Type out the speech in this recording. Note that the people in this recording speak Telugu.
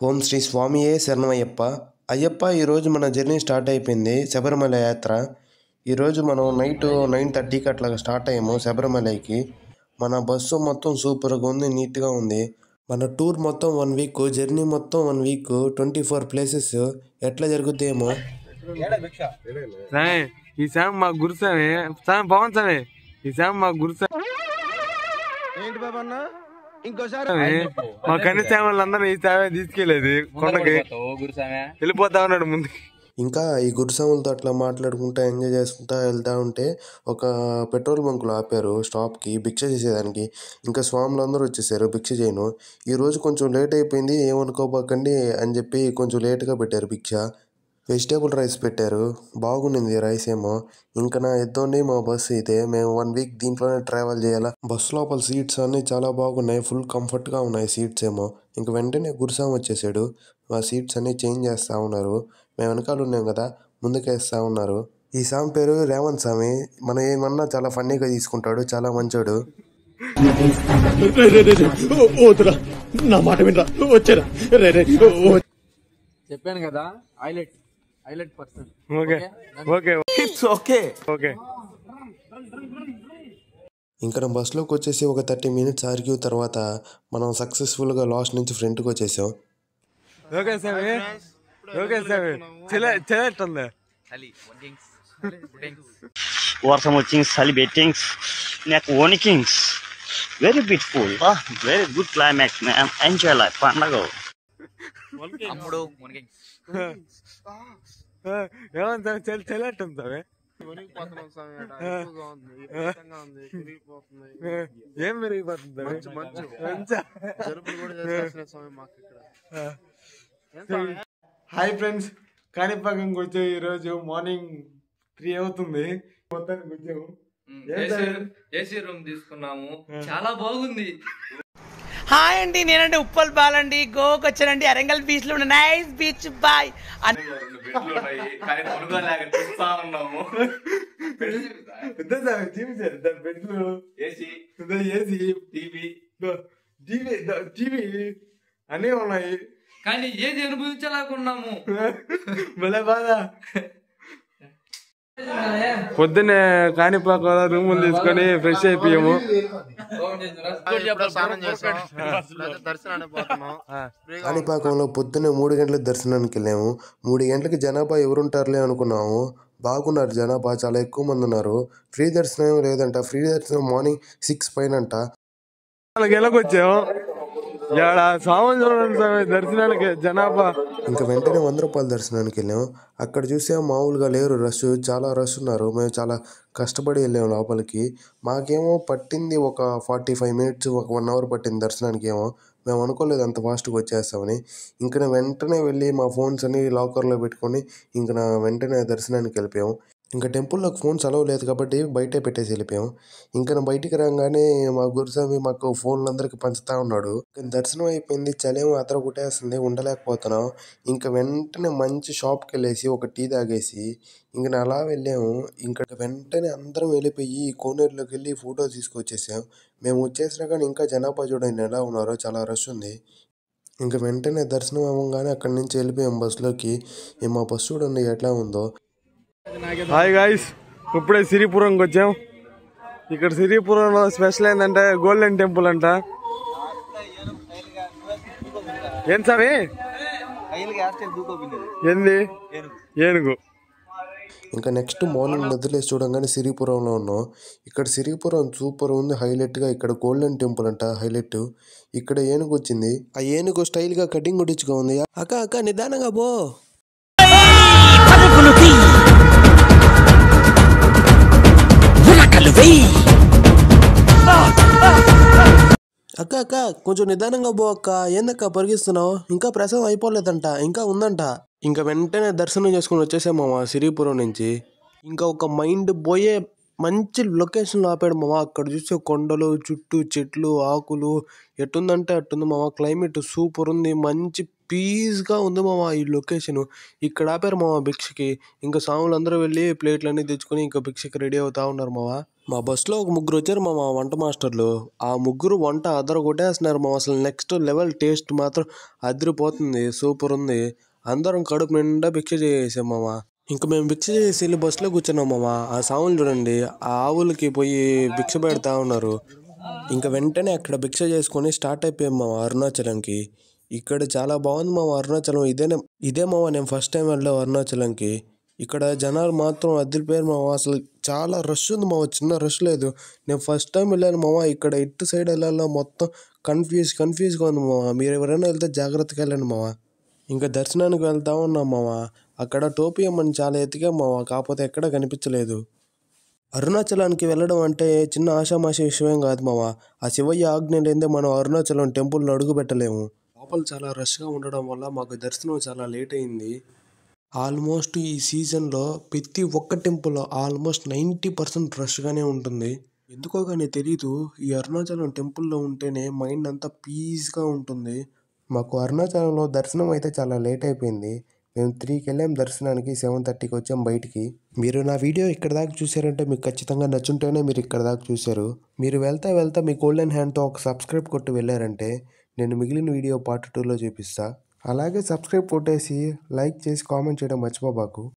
ఓం శ్రీ స్వామియే శరణమయ్యప్ప. అయ్యప్ప ఈరోజు మన జర్నీ స్టార్ట్ అయిపోయింది శబరిమల యాత్ర. ఈరోజు మనం నైట్ 9:30కి అట్లా స్టార్ట్ అయ్యాము శబరిమలకి. మన బస్సు మొత్తం సూపర్గా ఉంది, నీట్గా ఉంది. మన టూర్ మొత్తం 1 వీక్, జర్నీ మొత్తం 1 వీక్, 24 ప్లేసెస్. ఎట్లా జరుగుతాయేమో. ఈ సామి మా గురుసామి పవన్ సామి, ఈ సామి మా గురుసామి. ఏంటి బాబన్న ఇంకోసారి మా కన్నిసామి వాళ్ళందరూ ఈ సామే తీసుకెళ్లేది కొండకి, వెళ్ళిపోతా ఉన్నాడు ముందుకి. ఇంకా ఈ గురుస్వాములతో అట్లా మాట్లాడుకుంటా ఎంజాయ్ చేసుకుంటా వెళ్తూ ఉంటే ఒక పెట్రోల్ బంకులో ఆపారు స్టాప్కి భిక్ష చేసేదానికి. ఇంకా స్వాములందరూ వచ్చేసారు భిక్ష చేయను. ఈరోజు కొంచెం లేట్ అయిపోయింది, ఏమనుకోబాకండి అని చెప్పి కొంచెం లేట్గా పెట్టారు భిక్ష. వెజిటేబుల్ రైస్ పెట్టారు, బాగుండింది రైస్ ఏమో. ఇంకా నా ఎద్దండి మా బస్సు అయితే. మేము 1 వీక్ దీంట్లోనే ట్రావెల్ చేయాలా. బస్సు లోపల సీట్స్ అన్నీ చాలా బాగున్నాయి, ఫుల్ కంఫర్ట్గా ఉన్నాయి సీట్స్ ఏమో. ఇంక వెంటనే గురుస్వామి వచ్చేసాడు, ఆ సీట్స్ అన్నీ చేంజ్ చేస్తూ ఉన్నారు. మేము వెనకాల ఉన్నాం కదా, ముందుకేస్తూ ఉన్నారు. ఈ స్వామి పేరు రేవంత్ స్వామి. మనం ఏమన్నా చాలా ఫన్నీగా తీసుకుంటాడు, చాలా మంచోడు. నా మాట వినరా, వచ్చారా చెప్పాను కదా, highlight person. Okay okay it's okay. Okay. ఇంకా నా బస్సులోకి వచ్చేసి ఒక 30 మినిట్స్ ఆర్గ్యూ తర్వాత మనం సక్సెస్ఫుల్గా లాస్ట్ నుంచి ఫ్రంట్కి వచ్చేసాం. ఓకే సామి, ఓకే సామి, చెల్లెట్టుంది. వర్షం వచ్చింది, చలి బెట్టింగ్స్, నాకు వణికింగ్స్. Very beautiful, very good climax ma'am, enjoy life పండగ. ఏమంతా చెల్లెట్టుంది సామి. ఏం పెరిగిపోతుంది హాయ్ ఫ్రెండ్స్, కాణిపాకంకి వచ్చాము. ఈరోజు మార్నింగ్ 3 అవుతుంది. మొత్తానికి వచ్చాము, ఏసీ రూమ్ తీసుకున్నాము, చాలా బాగుంది. హాయ్ అండి, నేనండి ఉప్పల్ బాలండి. గోవాకి వచ్చానండి, అరంగల్ బీచ్ లో ఉన్న నైస్ బీచ్ బాయ్. చూపించారు దాని బెడ్లు, ఏసీ, టీవీ అన్నీ ఉన్నాయి, కానీ ఏది అనుభవించలేకున్నాము. భలే బాధ. పొద్దున్నే కాణిపాకంలో రూములు తీసుకొని ఫ్రెష్ అయిపోయాము. కాణిపాకంలో పొద్దున్నే 3 గంటలకు దర్శనానికి వెళ్ళాము. 3 గంటలకి జనాభా ఎవరుంటారులే అనుకున్నాము. బాగున్నారు జనాభా, చాలా ఎక్కువ మంది ఉన్నారు. ఫ్రీ దర్శనం లేదంట, ఫ్రీ దర్శనం మార్నింగ్ 6 పైనంట. 4 గంటలకు వచ్చాము. స్వామి చూడండి స్వామి, దర్శనానికి జనాభా. ఇంకా వెంటనే 100 రూపాయల దర్శనానికి వెళ్ళాము. అక్కడ చూసే మామూలుగా లేరు, రష్, చాలా రష్ ఉన్నారు. మేము చాలా కష్టపడి వెళ్ళాము లోపలికి. మాకేమో పట్టింది ఒక 45 మినిట్స్, ఒక 1 అవర్ పట్టింది దర్శనానికి ఏమో. మేము అనుకోలేదు అంత ఫాస్ట్గా వచ్చేస్తామని. ఇంక నేను వెంటనే వెళ్ళి మా ఫోన్స్ అన్ని లాకర్లో పెట్టుకొని ఇంక నా వెంటనే దర్శనానికి వెళ్ళిపోయాము. ఇంకా టెంపుల్లోకి ఫోన్స్ అలవ్ లేదు కాబట్టి బయటే పెట్టేసి వెళ్ళిపోయాం. ఇంకా నా బయటికి రాగానే మా గురుస్వామి మాకు ఫోన్లు అందరికి పంచుతా ఉన్నాడు. దర్శనం అయిపోయింది, చలేమో అతర కుట్టేస్తుంది, ఉండలేకపోతున్నాం. ఇంకా వెంటనే మంచి షాప్కి వెళ్ళేసి ఒక టీ తాగేసి ఇంక అలా వెళ్ళాము. ఇంకా వెంటనే అందరం వెళ్ళిపోయి కోనేరులోకి వెళ్ళి ఫోటో తీసుకొచ్చేసాం. మేము వచ్చేసినా కానీ ఇంకా జనాభా చూడండి ఎలా ఉన్నారో, చాలా రష్ ఉంది. ఇంకా వెంటనే దర్శనం అవ్వగానే అక్కడి నుంచి వెళ్ళిపోయాం బస్సులోకి. మా బస్సు చూడండి ఎట్లా ఉందో. హాయ్ గాయ్స్, ఇప్పుడే సిరిపురంకి వచ్చాం. ఇక్కడ సిరిపురంలో స్పెషల్ ఏంటంటే గోల్డెన్ టెంపుల్ అంట. ఏం సామి, ఏంది ఏనుగు. ఇంకా నెక్స్ట్ మార్నింగ్ నిద్రలేసి చూడంగానే సిరిపురంలో ఉన్నాం. ఇక్కడ సిరిపురం సూపర్ ఉంది, హైలైట్గా. ఇక్కడ గోల్డెన్ టెంపుల్ అంట హైలైట్. ఇక్కడ ఏనుగు వచ్చింది, ఆ ఏనుగు స్టైల్గా కటింగ్ కొట్టించుగా ఉంది. అక్క నిదానంగా పో. అక్క కొంచెం నిదానంగా పో అక్క. ఏందక్క పరిగిస్తున్నావు? ఇంకా ప్రసవం అయిపోలేదంట, ఇంకా ఉందంట. ఇంకా వెంటనే దర్శనం చేసుకుని వచ్చేసాము మా సిరిపురం నుంచి. ఇంకా ఒక మైండ్ పోయే మంచి లొకేషన్లో ఆపాడు మామ. అక్కడ చూసే కొండలు, చుట్టూ చెట్లు, ఆకులు, ఎట్టుందంటే అట్టుంది మామ. క్లైమేట్ సూపర్ ఉంది, మంచి పీస్గా ఉంది మామ ఈ లొకేషన్. ఇక్కడ ఆపారు మామ భిక్షకి. ఇంకా స్వాములు అందరూ వెళ్ళి ప్లేట్లన్నీ తెచ్చుకొని ఇంకా భిక్షకి రెడీ అవుతా ఉన్నారు మామ. మా బస్సులో ఒక ముగ్గురు వచ్చారు మా వంట మాస్టర్లు. ఆ ముగ్గురు వంట అదర కొట్టేస్తున్నారు మా. అసలు నెక్స్ట్ లెవెల్ టేస్ట్ మాత్రం అదిరిపోతుంది, సూపర్ ఉంది. అందరం కడుపు నిండా భిక్ష చేసాం మామ. ఇంకా మేము భిక్ష చేసి వెళ్ళి బస్సులో కూర్చున్నాం మామ. ఆ సాములు చూడండి, ఆ ఆవులకి పోయి భిక్ష పెడతా ఉన్నారు. ఇంకా వెంటనే అక్కడ భిక్ష చేసుకొని స్టార్ట్ అయిపోయాం మామ అరుణాచలంకి. ఇక్కడ చాలా బాగుంది మామ అరుణాచలం. ఇదే మామ నేను ఫస్ట్ టైం వెళ్ళాం అరుణాచలంకి. ఇక్కడ జనాలు మాత్రం అదిరిపోయారు మామ. అసలు చాలా రష్ ఉంది మామ, చిన్న రష్ లేదు. నేను ఫస్ట్ టైం వెళ్ళాను మామ. ఇక్కడ ఇటు సైడ్ వెళ్ళాలో మొత్తం కన్ఫ్యూజ్గా ఉంది మామ. మీరు ఎవరైనా వెళ్తే జాగ్రత్తగా వెళ్ళండి మామ. ఇంకా దర్శనానికి వెళ్తా ఉన్నాం మామ. అక్కడ టోపీ అమ్మని చాలా ఎతికాం మామ, కాకపోతే ఎక్కడ కనిపించలేదు. అరుణాచలానికి వెళ్ళడం అంటే చిన్న ఆషామాషి విషయం కాదు మామ. ఆ శివయ్య ఆజ్ఞ లేదే మనం అరుణాచలం టెంపుల్ని అడుగు పెట్టలేము. లోపల చాలా రష్గా ఉండడం వల్ల మాకు దర్శనం చాలా లేట్ అయింది. ఆల్మోస్ట్ ఈ సీజన్లో ప్రతి ఒక్క టెంపుల్ ఆల్మోస్ట్ 90% రష్గానే ఉంటుంది. ఎందుకో కానీ తెలీదు, ఈ అరుణాచలం టెంపుల్లో ఉంటేనే మైండ్ అంతా పీస్గా ఉంటుంది. మాకు అరుణాచలంలో దర్శనం అయితే చాలా లేట్ అయిపోయింది. మేము 3కి వెళ్ళాం దర్శనానికి, 7:30కి వచ్చాం బయటికి. మీరు నా వీడియో ఇక్కడ దాకా చూసారంటే మీకు ఖచ్చితంగా నచ్చుంటేనే మీరు ఇక్కడ దాకా చూశారు. మీరు వెళ్తా మీ గోల్డెన్ హ్యాండ్తో ఒక సబ్స్క్రైబ్ కొట్టి వెళ్ళారంటే నేను మిగిలిన వీడియో పార్ట్ 2లో చూపిస్తా. అలాగే సబ్స్క్రైబ్ కొట్టేసి లైక్ చేసి కామెంట్ చేయడం మర్చిపోబాకు.